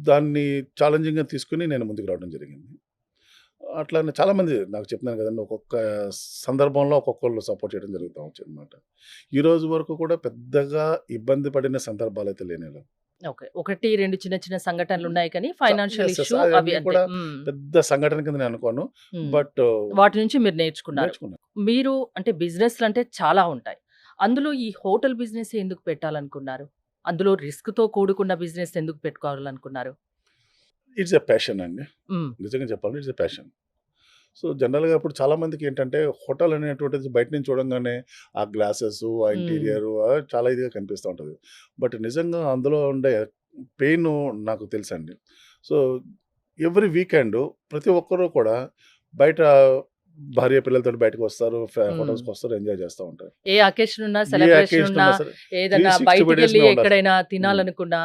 దాన్ని ఛాలెంజింగ్‌గా తీసుకొని నేను ముందుకు రావడం జరిగింది. అట్లానే చాలామంది నాకు చెప్తున్నాను కదండీ! ఒక్కొక్క సందర్భంలో ఒక్కొక్కళ్ళు సపోర్ట్ చేయడం జరుగుతా వచ్చిందనమాట. ఈ రోజు వరకు కూడా పెద్దగా ఇబ్బంది పడిన సందర్భాలైతే లేనేలేవు. ఓకే. 1, 2 చిన్న చిన్న సంఘటనలున్నాయి కానీ ఫైనాన్షియల్ యెస్. యెస్. ఇష్యూ అవి అయన్నీ అంతే. కూడా హ్మ్. పెద్ద సంఘటన కింద నేను అనుకోను. హ్మ్. బట్ వాటి నుంచి మీరు నేర్చుకున్నారు. నేర్చుకున్నాను. మీరు అంటే బిజినెస్‌లంటే చాలా ఉంటాయి. అందులో ఈ హోటల్ బిజినెస్ ఎందుకు పెట్టాలనుకున్నారు? అందులో రిస్క్‌తో కూడుకున్న బిజినెస్ ఎందుకు పెట్టుకోవాలనుకున్నారు? ఇట్స్ ఎ ప్యాషన్ అండి. హ్మ్. నిజంగా చెప్పాలంటే ఇట్స్ ఎ ప్యాషన్. సో, జనరల్‌గా ఇప్పుడు చాలామందికి ఏంటంటే హోటల్ అనేటువంటిది బయట నుంచి చూడంగానే ఆ గ్లాసెసు, ఆ హ్మ్. ఇంటీరియరు చాలా ఇదిగా కనిపిస్తా ఉంటది. బట్ నిజంగా అందులో ఉండే పెయిను నాకు తెలుసండి. సో, ఎవ్రీ వీకెండు ప్రతి ఒక్కరు కూడా బయట భార్య పిల్లలతోటి బయటకొస్తారు. హ్మ్. హోటల్స్‌కొస్తారు. ఎంజాయ్ చేస్తా ఉంటారు. ఏ అకేషన్ ఉన్నా, ఏ సెలబ్రేషన్ అకేషన్ ఉన్నా, ఉన్నా సరే ఏదన్నా 365 డేస్ బయటికెళ్ళి మేము ఉండాల్సిందే. ఎక్కడైనా హ్మ్. తినాలనుకున్నా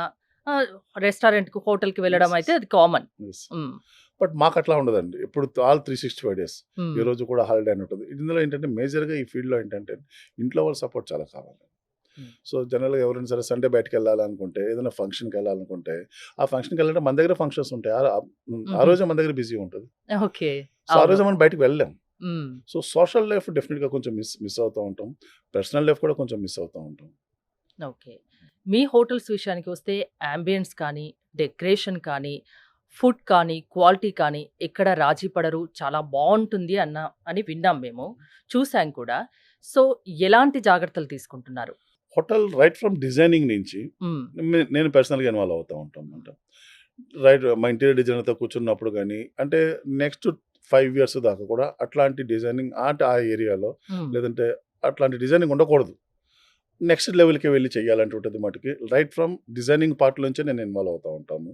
రెస్టారెంట్‌కి, హోటల్‌కి వెళ్ళడం యెస్. అయితే అది కామన్. యెస్. హ్మ్. బట్ మాకట్లా ఉండదండి. ఎప్పుడు ఆల్ 365 డేస్. హ్మ్. ఏ రోజు కూడా హాలిడే అని ఉంటది. ఇందులో ఏంటంటే మేజర్‌గా ఈ ఫీల్డ్‌లో ఏంటంటే ఇంట్లో వాళ్ళ సపోర్ట్ చాలా కావాలి. హ్మ్. సో, జనరల్‌గా ఎవరైనా సరే సండే బయటికెళ్ళాలనుకుంటే, ఏదైనా ఫంక్షన్‌కెళ్ళాలనుకుంటే, ఆ ఫంక్షన్‌కెళ్ళాలంటే మన దగ్గర ఫంక్షన్స్ ఉంటాయి. ఆ హుహు. రోజే మన దగ్గర బిజీ ఉంటది. ఓకే. సో, ఆ అవును. రోజే మనం బయటికి వెళ్ళలేం. హ్మ్. సో, సోషల్ లైఫ్ డెఫినిట్‌గా కొంచెం మిస్ అవుతా ఉంటాం. పర్సనల్ లైఫ్ కూడా కొంచెం మిస్ అవుతా ఉంటాం. ఓకే. మీ హోటల్స్ విషయానికి వస్తే యాంబియన్స్ కానీ, డెకరేషన్ కానీ, ఫుడ్ కానీ, క్వాలిటీ కానీ ఎక్కడ రాజీ పడరు. చాలా బావుంటుంది అని విన్నాం మేము. చూసాం కూడా. సో, ఎలాంటి జాగ్రత్తలు తీసుకుంటున్నారు? హోటల్ రైట్ ఫ్రమ్ డిజైనింగ్ నుంచి హ్మ్. నేను పర్సనల్‌గా ఇన్వాల్వ్ అవుతా ఉంటానన్నమాట. రైట్ మా ఇంటీరియర్ డిజైనర్‌తో కూర్చున్నప్పుడు గాని, అంటే నెక్స్ట్ 5 ఇయర్స్ దాకా కూడా అట్లాంటి డిజైనింగ్ ఆ ఏరియాలో హ్మ్. లేదంటే అట్లాంటి డిజైనింగ్ ఉండకూడదు. నెక్స్ట్ లెవెల్‌కి వెళ్లి చేయాలంటుంటది మటికి రైట్ ఫ్రమ్ డిజైనింగ్ పార్ట్ నుంచే నేను ఇన్వాల్వ్ అవుతా ఉంటాము.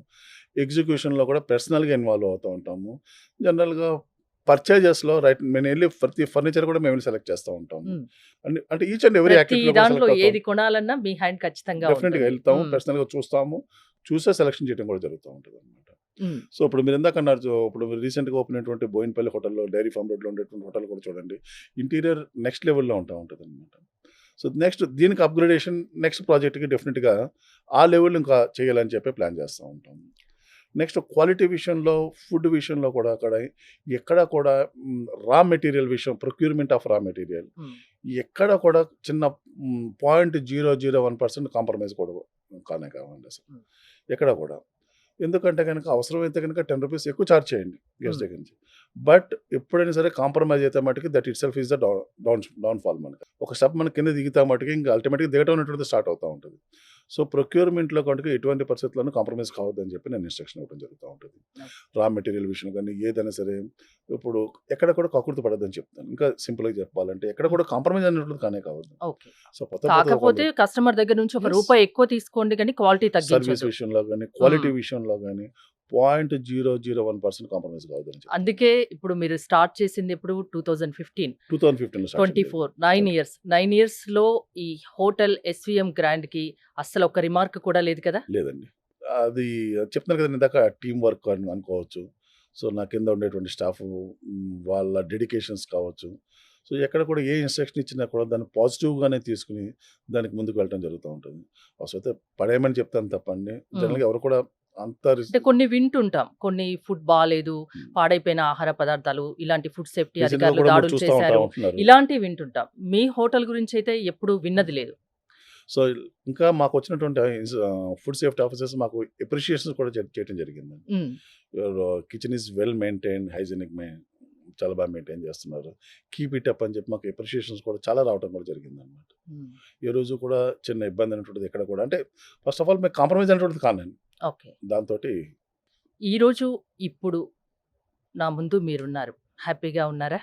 ఎగ్జిక్యూషన్‌లో కూడా పర్సనల్‌గా ఇన్వాల్వ్ అవుతా ఉంటాము. జనరల్‌గా పర్చేజెస్‌లో నేనెళ్ళి ప్రతి ఫర్నిచర్ కూడా మేమెళ్లి సెలెక్ట్ చేస్తా ఉంటాము. హ్మ్. అంటే ఈచ్ అండ్ ఎవ్రీ ప్రతి యాక్టివిటీలో కూడా దాంట్లో సెలెక్ట్ అవుతాం. ఏది కొనాలన్నా మీ హ్యాండ్ ఖచ్చితంగా డెఫినిట్‌గా ఉంటుంది. ఎళ్తాము. హ్మ్. పర్సనల్‌గా చూస్తాము. చూసే సెలక్షన్ చేయడం కూడా జరుగుతా ఉంటదనమాట. హ్మ్. సో, ఇప్పుడు మీరిందాక అన్నారు ఇప్పుడు రీసెంట్‌గా ఓపెన్ అయినటువంటి బోయినపల్లి హోటల్‌లో డైరీ ఫార్మ్ రోడ్‌లో ఉండేటువంటి హోటల్ కూడా చూడండి. ఇంటీరియర్ నెక్స్ట్ లెవెల్‌లో ఉంటదనమాట. సో, నెక్స్ట్ దీనికి అప్‌గ్రేడేషన్ నెక్స్ట్ ప్రాజెక్ట్‌కి డెఫినిట్‌గా ఆ లెవెల్ ఇంకా చేయాలని చెప్పి ప్లాన్ చేస్తా ఉంటాము. నెక్స్ట్ క్వాలిటీ విషయంలో, ఫుడ్ విషయంలో కూడా అక్కడ ఎక్కడ కూడా రా మెటీరియల్ విషయం ప్రొక్యూర్‌మెంట్ ఆఫ్ రా మెటీరియల్ హ్మ్. ఎక్కడ కూడా చిన్న 0.001% కాంప్రమైజ్ కూడా కానే కావండి అసలు. హ్మ్. ఎక్కడ కూడా. ఎందుకంటే గనక అవసరమైతే గనక రూ. 10 ఎక్కువ చార్జ్ చేయండి గెస్ట్ హ్మ్. దగ్గర నుంచి. బట్ ఎప్పుడైనా సరే కాంప్రమైజ్ అయితే మటికి that itself is the downfall మనకి. ఒక స్టెప్ మనం కింద దిగితే మటికి ఇంకా అల్టిమేట్‌గా దిగటం అనేటువంటిది స్టార్ట్ అవుతా ఉంటది. సో, ప్రొక్యూర్‌మెంట్‌లో కనుక ఎటువంటి పరిస్థితుల్లోనూ కాంప్రమైజ్ కావద్దని చెప్పి నేను ఇన్‌స్ట్రక్షన్ ఇవ్వడం జరుగుతా ఉంటది. ఓకే. రా మెటీరియల్ విషయం గానీ ఏదైనా సరే ఇప్పుడు ఎక్కడ కూడా కక్కుర్తి పడొద్దని చెప్తాను. ఇంకా సింపుల్‌గా చెప్పాలంటే ఎక్కడ హ్మ్. కూడా కాంప్రమైజ్ అనేటువంటిది కానే కావద్దు. ఓకే. సో, పోతే కాకపోతే ఒకళ్ళు కస్టమర్ దగ్గర నుంచి ఒక యెస్. రూపాయి ఎక్కువ తీసుకోండి గానీ క్వాలిటీ సర్విస్ తగ్గించొద్దు. విషయంలో గాని, హ్మ్. క్వాలిటీ విషయంలో గాని 0.001% కాంప్రమైజ్ కావద్దని చెప్తాను. అందుకే ఇప్పుడు మీరు స్టార్ట్ చేసింది ఎప్పుడు 2015, 2015లో స్టార్ట్ చేయండి. 24 9 ఇయర్స్. 9 ఇయర్స్‌లో ఈ హోటల్ ఎస్‌వీఎం గ్రాండ్‌కి అస్సలు ఒక రిమార్క్ కూడా లేదు కదా? లేదండి. అది చెప్తున్నాను కదండీ ఇందాక టీమ్ వర్క్ అని అనుకోవచ్చు. సో, నా కింద ఉండేటువంటి స్టాఫు వాళ్ళ డెడికేషన్స్ కావచ్చు. సో, ఎక్కడ కూడా ఏ ఇన్‌స్ట్రక్షన్ ఇచ్చినా కూడా దాన్ని పాజిటివ్‌గానే తీసుకొని దానికి ముందుకు వెళ్ళటం జరుగుతూ ఉంటుంది. అవసరమైతే పడేయమని చెప్తాను తప్పండి. హ్మ్. జనరల్‌గా ఎవరు కూడా అంత అంటే కొన్ని వింటుంటాం. కొన్ని ఫుడ్ బాలేదు, హ్మ్. పాడైపోయిన ఆహార పదార్థాలు, ఇలాంటి ఫుడ్ సేఫ్టీ రీసెంట్‌గా అధికారులు కూడా మీరు దాడులు చూస్తా చేశారు. ఉంటున్నారు. ఇలాంటివి వింటుంటాం. మీ హోటల్ గురించైతే ఎప్పుడు విన్నది లేదు. సో, ఇంకా మాకొచ్చినటువంటి ఫుడ్ సేఫ్టీ ఆఫీసర్స్ మాకు అప్రిషియేషన్స్ కూడా చేయటం జరిగిందండి. హ్మ్. Your kitchen is well maintained, hygienic చాలా బాగా మెయింటైన్ చేస్తున్నారు. కీప్ ఇట్ అప్ అని చెప్పి మాకు అప్రిషియేషన్స్ కూడా చాలా రావటం కూడా జరిగిందనమాట. హ్మ్. ఏ రోజు కూడా చిన్న ఇబ్బంది అనేటువంటిది ఎక్కడ కూడా అంటే ఫస్ట్ ఆఫ్ ఆల్ మేము కాంప్రమైజ్ అనేటువంటిది కానండి. ఓకే. దాంతోటి ఈరోజు, ఇప్పుడు నా ముందు మీరున్నారు. హ్యాపీగా ఉన్నారా?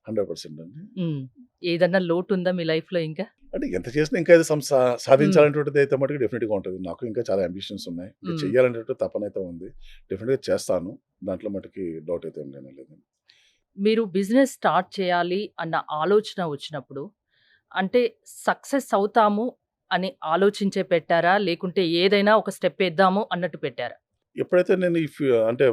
100% అండి. హ్మ్. ఏదన్నా లోటుందా మీ లైఫ్‌లో ఇంకా? అంటే ఎంత చేసినా ఇంకా ఇది సాధించాలనేటువంటిది అయితే మటుకు డెఫినెట్‌గా ఉంటది. నాకు ఇంకా చాలా అంబిషన్స్ ఉన్నాయి. ఇంకా హ్మ్. చేయాలనేటువంటి తపనైతే ఉంది. డెఫినెట్‌గా చేస్తాను. దాంట్లో మటుకి డౌట్ అయితే ఏం లేదండి. మీరు బిజినెస్ స్టార్ట్ చేయాలి అన్న ఆలోచన వచ్చినప్పుడు, అంటే సక్సెస్ అవుతాము అని ఆలోచించే పెట్టారా? లేకుంటే ఏదైనా ఒక స్టెప్ ఏద్దాము అన్నట్టు పెట్టారా? ఎప్పుడైతే నేను అంటే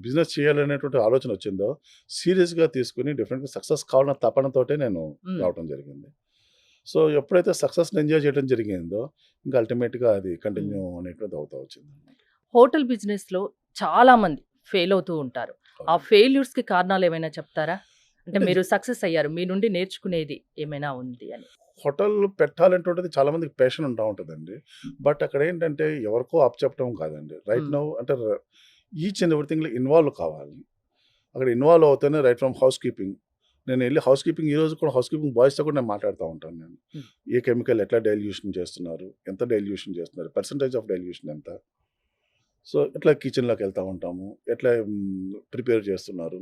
బిజినెస్ చేయాలనేటువంటి ఆలోచన వచ్చిందో, సీరియస్‌గా తీసుకొని డెఫినెట్‌గా సక్సెస్ కావాలన్న తపనతోటే నేను హ్మ్. రావటం జరిగింది. సో, ఎప్పుడైతే సక్సెస్‌ని ఎంజాయ్ చేయడం జరిగిందో, ఇంకా అల్టిమేట్‌గా అది హ్మ్. కంటిన్యూ అనేటువంటిది అవుతా వచ్చిందనమాట. హోటల్ బిజినెస్‌లో చాలామంది ఫెయిల్ అవుతూ ఉంటారు. ఆ అవునండి. ఫెయిల్యూర్స్‌కి కారణాలేమైనా చెప్తారా? అంటే అంటే మీరు సక్సెస్ అయ్యారు. మీ నుండి నేర్చుకునేది ఏమైనా ఉంది అని? హోటల్ పెట్టాలనేటువంటిది చాలా మందికి ప్యాషన్ ఉంటా ఉంటదండి. బట్ అక్కడేంటంటే ఎవరికో అప్పచెప్పడం కాదండి. రైట్ హ్మ్. నౌ అంటే ఈచ్ అండ్ ఎవ్రీథింగ్‌లో ఇన్వాల్వ్ కావాలి. అక్కడ ఇన్వాల్వ్ అవుతేనే రైట్ ఫ్రమ్ హౌస్ కీపింగ్. నేనెళ్ళి హౌస్ కీపింగ్ ఈ రోజు కూడా హౌస్ కీపింగ్ బాయ్స్‌తో కూడా నేను మాట్లాడుతా ఉంటాను నేను. హ్మ్. ఏ కెమికల్ ఎట్లా డైల్యూషన్ చేస్తున్నారు? ఎంత డైల్యూషన్ చేస్తున్నారు? పర్సెంటేజ్ ఆఫ్ డైల్యూషన్ ఎంత? సో, ఎట్లా కిచెన్‌లోకెళ్తా ఉంటాము. ఎట్లా ప్రిపేర్ చేస్తున్నారు.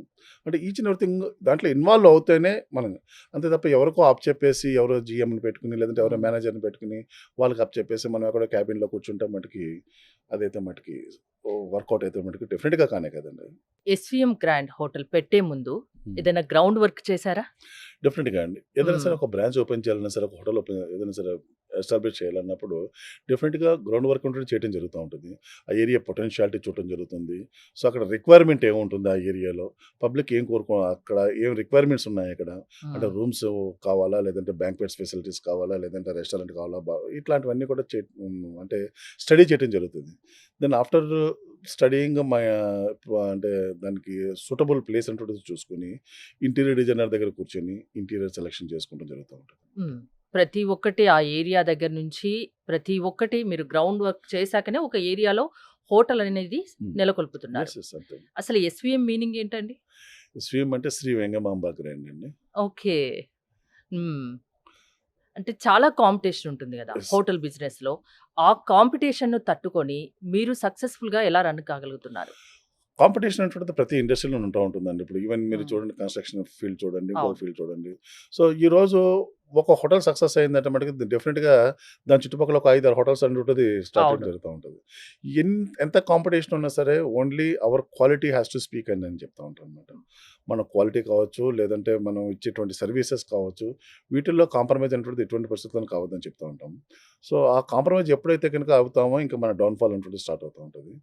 అంటే ఈచ్ అండ్ ఎవ్రీథింగ్ దాంట్లో ఇన్వాల్వ్ అవుతేనే మనం అంతే తప్ప ఎవరికో అప్పచెప్పేసి ఎవరో జీఎంని పెట్టుకొని లేదంటే ఎవరో హ్మ్. మేనేజర్‌ని పెట్టుకొని వాళ్ళకి అప్పచెప్పేసి మనం ఎక్కడో క్యాబిన్‌లో కూర్చుంటే మటికి అదైతే మటికి వర్కౌట్ అయితే మటికి డెఫినిట్‌గా కానే కదండీ. ఎస్‌విఎం గ్రాండ్ హోటల్ పెట్టే ముందు హ్మ్. ఏదైనా గ్రౌండ్ వర్క్ చేశారా? డెఫినిట్‌గా అండి. ఏదైనా హ్మ్. సరే ఒక బ్రాంచ్ ఓపెన్ చేయాలన్నా సరే, ఒక హోటల్ ఏదైనా సరే ఎస్టాబ్లిష్ చేయాలన్నప్పుడు డెఫినిట్‌గా గ్రౌండ్ వర్క్ అనేది చేయటం జరుగుతా ఉంటది. ఆ ఏరియా పొటెన్షియాలిటీ చూడటం జరుగుతుంది. సో, అక్కడ రిక్వైర్మెంట్ ఏముంటుంది ఆ ఏరియాలో? పబ్లిక్ ఏం అక్కడ ఏం రిక్వైర్మెంట్స్ ఉన్నాయి అక్కడ? అంటే హ్మ్. రూమ్స్ కావాలా? లేదంటే బ్యాంక్వెట్స్ ఫెసిలిటీస్ కావాలా? లేదంటే రెస్టారెంట్ కావాలా? ఇట్లాంటివన్నీ కూడా అంటే స్టడీ చేయటం జరుగుతుంది. దెన్ ఆఫ్టర్ స్టడీయింగ్ అంటే దానికి సూటబుల్ ప్లేస్ అనేటువంటిది చూసుకొని ఇంటీరియర్ డిజైనర్ దగ్గర కూర్చొని ఇంటీరియర్ సెలక్షన్ చేసుకోవడం జరుగుతూ ఉంటది. హ్మ్. ప్రతి ఒక్కటి ఆ ఏరియా దగ్గర నుంచి ప్రతి ఒక్కటి మీరు గ్రౌండ్ వర్క్ చేశాకనే ఒక ఏరియాలో హోటల్ అనేది హ్మ్. నెలకొల్పుతున్నారు. యెస్. అంతే. అసలు ఎస్‌విఎం మీనింగ్ ఏంటండి? స్వీమ్ అంటే శ్రీ వెంగమాంబ గ్రాండ్ అండి. ఓకే. హ్మ్. అంటే చాలా కాంపిటీషన్ ఉంటుంది గదా! యెస్. హోటల్ బిజినెస్‌లో. ఆ కాంపిటీషన్‌ను తట్టుకొని మీరు సక్సెస్‌ఫుల్‌గా ఎలా రన్ కాగలుగుతున్నారు? కాంపిటీషన్ అనేటువంటిది ప్రతి ఇండస్ట్రీలోను ఉంటా ఉంటుందండి. ఇప్పుడు ఈవెన్ మీరు హ్మ్. చూడండి కన్‌స్ట్రక్షన్ ఫీల్డ్ చూడండి, ఇంకొక అవును. ఫీల్డ్ చూడండి. సో, ఈరోజు ఒక హోటల్ సక్సెస్ అయిందంటే మటుకు డెఫినిట్‌గా దాని చుట్టుపక్కల ఒక 5, 6 హోటల్స్ అనేటువంటిది స్టార్ట్ చేయడం అవును. జరుగుతా ఉంటది. ఎంత కాంపిటీషన్ ఉన్నా సరే only our quality has to speak అని నేను చెప్తా ఉంటానన్నమాట. మన క్వాలిటీ కావచ్చు, లేదంటే మనం ఇచ్చేటువంటి సర్వీసెస్ కావచ్చు, వీటిల్లో కాంప్రమైజ్ అనేటువంటిది ఎటువంటి పరిస్థితుల్లోనూ కావద్దని చెప్తా ఉంటాం. సో, ఆ కాంప్రమైజ్ ఎప్పుడైతే గనుక అవుతామో ఇంక మన డౌన్‌ఫాల్ అనేటువంటిది స్టార్ట్ అవుతా ఉంటది.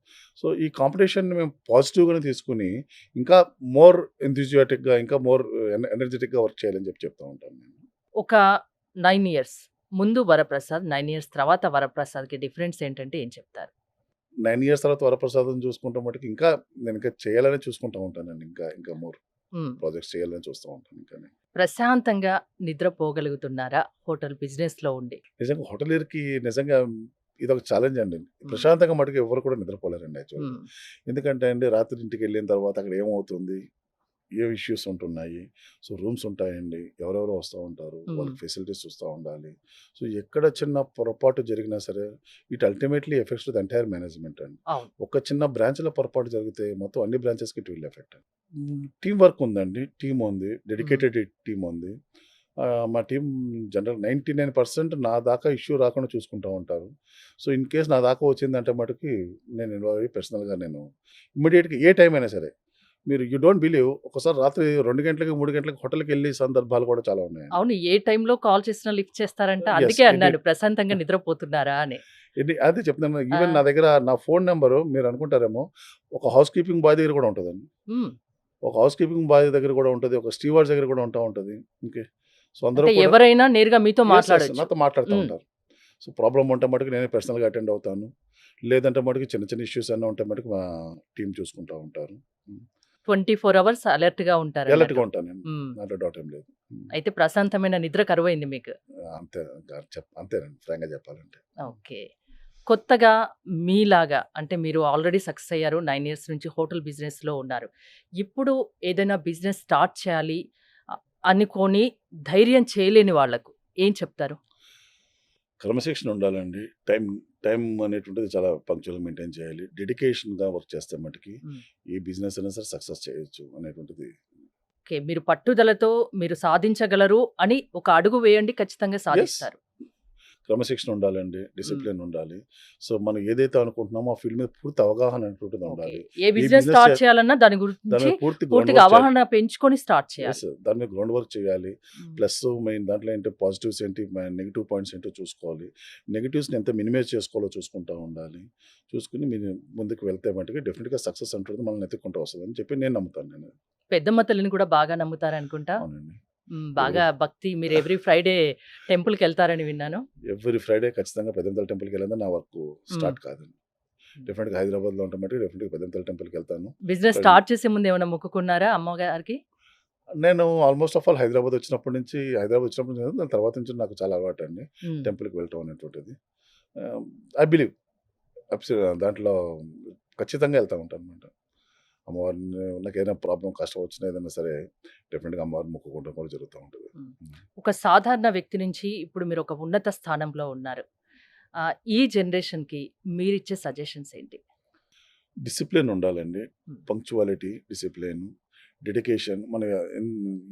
సో, ఈ కాంపిటీషన్‌ని మేము పాజిటివ్‌గానే తీసుకొని, ఇంకా మోర్ ఎంథూసియాటిక్‌గా, ఇంకా మోర్ ఎనర్జిటిక్‌గా వర్క్ చేయాలని చెప్తా ఉంటాను నేను. ఒక 9 ఇయర్స్ ముందు వరప్రసాద్, 9 ఇయర్స్ తర్వాత వరప్రసాద్‌కి డిఫరెన్స్ ఏంటంటే ఏం చెప్తారు? 9 ఇయర్స్ తర్వాత వరప్రసాదం చూసుకుంటే మటుకు ఇంకా నేను ఇంకా చేయాలనే చూసుకుంటా ఉంటానండి. ఇంకా మోర్ హ్మ్. ప్రాజెక్ట్స్ చేయాలని చూస్తూ ఉంటాను ఇంకా నేను. ప్రశాంతంగా నిద్రపోగలుగుతున్నారా హోటల్ బిజినెస్‌లో ఉండి? నిజంగా హోటలియర్‌కి నిజంగా ఇదొక ఛాలెంజ్ అండి. హ్మ్. ప్రశాంతంగా మటుకు ఎవ్వరు కూడా నిద్రపోలేరండి యాక్చువల్‌గా. హ్మ్. ఎందుకంటే అండి రాత్రి ఇంటికెళ్ళిన తర్వాత అక్కడ ఏమవుతుంది? ఏ ఇష్యూస్ ఉంటున్నాయి. సో, రూమ్స్ ఉంటాయండి. ఎవరెవరో వస్తా ఉంటారు. హ్మ్. వాళ్ళకి ఫెసిలిటీస్ చూస్తా ఉండాలి. సో, ఎక్కడ చిన్న పొరపాటు జరిగినా సరే, it ultimately effects to the entire management అండి. అవును. ఒక చిన్న బ్రాంచ్‌లో పొరపాటు జరిగితే మొత్తం అన్ని బ్రాంచెస్‌కి it will effect. Team work ఉందండి. టీమ్ ఉంది. హ్మ్. డెడికేటెడ్ టీమ్ ఉంది. మా టీమ్ జనరల్ 99% నా దాకా ఇష్యూ రాకుండా చూసుకుంటా ఉంటారు. సో, ఇన్ కేస్ నా దాకా వచ్చిందంటే మటుకి నేను ఇన్వాల్వ్ అయ్యి పర్సనల్‌గా నేను ఇమ్మీడియేట్‌గా ఏ టైం అయినా సరే మీరు యూ డోంట్ బిలీవ్ ఒక్కసారి రాత్రి 2 గంటలకి, 3 గంటలకి హోటల్‌కెళ్ళి సందర్భాలు కూడా చాలా ఉన్నాయండి. అవును. ఏ టైంలో కాల్ చేసినా లిఫ్ట్ చేస్తారంట. యెస్. అందుకే అన్నాను ప్రశాంతంగా నిద్రపోతున్నారా అని. అదే చెప్తున్నాను. ఆ! ఈవెన్ నా దగ్గర నా ఫోను నంబరు మీరు అనుకుంటారేమో ఒక హౌస్ కీపింగ్ బాయ్ దగ్గర కూడా ఉంటదండి. హ్మ్. ఒక హౌస్ కీపింగ్ బాయ్ దగ్గర కూడా ఉంటది. ఒక స్టీవార్డ్స్ దగ్గర కూడా ఉంటా ఉంటది. ఓకే. సో, అందరూ అంటే కూడా ఎవరైనా నేరుగా మీతో యెస్. మాట్లాడొచ్చు. నాతో మాట్లాడుతా హ్మ్. ఉంటారు. సో, ప్రాబ్లమ్ ఉంటే మటుకు నేనే పర్సనల్‌గా అటెండ్ అవుతాను. లేదంటే మటుకు చిన్న చిన్న ఇష్యూస్ ఏమన్నా ఉంటే మటుకు మా టీమ్ చూసుకుంటా ఉంటారు. హ్మ్. 24 అవర్స్ అలర్ట్‌గా ఎలర్ట్‌గా ఉంటారన్నట్టు. ఉంటానండి. హ్మ్. దాంట్లో డౌట్ ఏం లేదు. హ్మ్. అయితే ప్రశాంతమైన నిద్ర కరువైంది మీకు. అంతే అంతేనండి ఫ్రాంక్‌గా చెప్పాలంటే. ఓకే. కొత్తగా మీలాగా అంటే మీరు ఆల్రెడీ సక్సెస్ అయ్యారు. 9 ఇయర్స్ నుంచి హోటల్ బిజినెస్‌లో ఉన్నారు. ఇప్పుడు ఏదైనా బిజినెస్ స్టార్ట్ చేయాలి ఆహ్, అనుకోని ధైర్యం చేయలేని వాళ్ళకు ఏం చెప్తారు? క్రమశిక్షణ ఉండాలండి. టైం అనేటువంటిది చాలా పంక్చువల్‌గా మెయింటైన్ చేయాలి. డెడికేషన్‌గా వర్క్ చేస్తే మటికి హ్మ్. ఏ బిజినెస్ అయినా సరే సక్సెస్ చేయొచ్చు అనేటువంటిది ఓకే. మీరు పట్టుదలతో మీరు సాధించగలరు అని ఒక అడుగు వేయండి ఖచ్చితంగా యెస్. సాధిస్తారు. క్రమశిక్షణ ఉండాలండి, డిసిప్లిన్ ఉండాలి. సో మనం ఏదైతే అనుకుంటున్నామో ఆ ఫీల్డ్ మీద పూర్తి అవగాహన అనేటువంటిది ఓకే. ఉండాలి. ఏ బిజినెస్ బిజినెస్ స్టార్ట్ చే చేయాలన్నా దాని దాని గురించి మీద పూర్తి గ్రౌండ్ పూర్తిగా వర్క్ చేయాలి. అవగాహన పెంచుకొని స్టార్ట్ చేయాలి. దాని మీద గ్రౌండ్ వర్క్ చేయాలి. హ్మ్. ప్లస్ మెయిన్ దాంట్లో ఏంటి పాజిటివ్స్ ఏంటి, నెగిటివ్ పాయింట్స్ ఏంటో చూసుకోవాలి. నెగిటివ్స్ని ఎంత మినిమైజ్ చేసుకోవాలో చూసుకుంటూ ఉండాలి. చూసుకుని మీరు ముందుకు వెళ్తే మటుకు డెఫినెట్గా సక్సెస్ అంటుంది మనల్ని ఎత్తుకుంటూ వస్తుందని చెప్పి నేను నమ్ముతాను. నేను పెద్దమ్మ తల్లిని కూడా బాగా నమ్ముతారనుకుంటా. అవునండి. బాగా భక్తి మీరు ఎవ్రీ ఫ్రైడే టెంపుల్‌కెళ్తారని విన్నాను. ఎవ్రీ ఫ్రైడే ఖచ్చితంగా పెద్దంతల టెంపుల్కి వెళ్ళిందే నా వర్క్ హ్మ్. స్టార్ట్ కాదండి. డెఫినెట్గా హైదరాబాద్లో ఉంటాం బట్టి డెఫినెట్గా పెద్దంతల టెంపుల్కి వెళ్తాను. బిజినెస్ ఫ్రైడే స్టార్ట్ చేసే ముందు ఏమైనా మొక్కుకున్నారా అమ్మగారికి? నేను ఆల్మోస్ట్ ఆఫ్ ఆల్ హైదరాబాద్ వచ్చినప్పటి నుంచి దాని తర్వాత నుంచి నాకు చాలా అలవాటు అండి హ్మ్. టెంపుల్కి వెళ్ళటం అనేటువంటిది. ఐ బిలీవ్ దాంట్లో ఖచ్చితంగా వెళ్తూ ఉంటాను అనమాట. అమ్మవారిని నాకు ఏదైనా ప్రాబ్లం కష్టం వచ్చినా ఏదైనా సరే డెఫినెట్గా అమ్మవారిని మొక్కుకోవడం కూడా జరుగుతూ ఉంటుంది. హ్మ్. ఒక సాధారణ వ్యక్తి నుంచి ఇప్పుడు మీరు ఒక ఉన్నత స్థానంలో ఉన్నారు. ఈ జనరేషన్‌కి మీరిచ్చే సజెషన్స్ ఏంటి? డిసిప్లిన్ ఉండాలండి. హ్మ్. పంక్చువాలిటీ, డిసిప్లిన్, డెడికేషన్ మన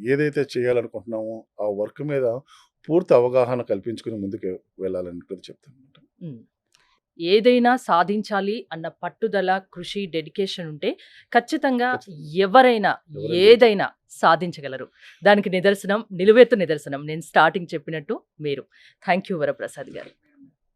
ఏదైతే చేయాలనుకుంటున్నామో ఆ వర్క్ మీద పూర్తి అవగాహన కల్పించుకుని ముందుకు వెళ్ళాలనేది చెప్తానమాట. హ్మ్. ఏదైనా సాధించాలి అన్న పట్టుదల, కృషి, డెడికేషన్ ఉంటే ఖచ్చితంగా ఖచ్చితంగా ఎవరైనా ఎవరైనా ఏదైనా సాధించగలరు. దానికి నిదర్శనం, నిలువెత్తు నిదర్శనం నేను స్టార్టింగ్ చెప్పినట్టు మీరు. థాంక్ యూ వరప్రసాద్ గారు.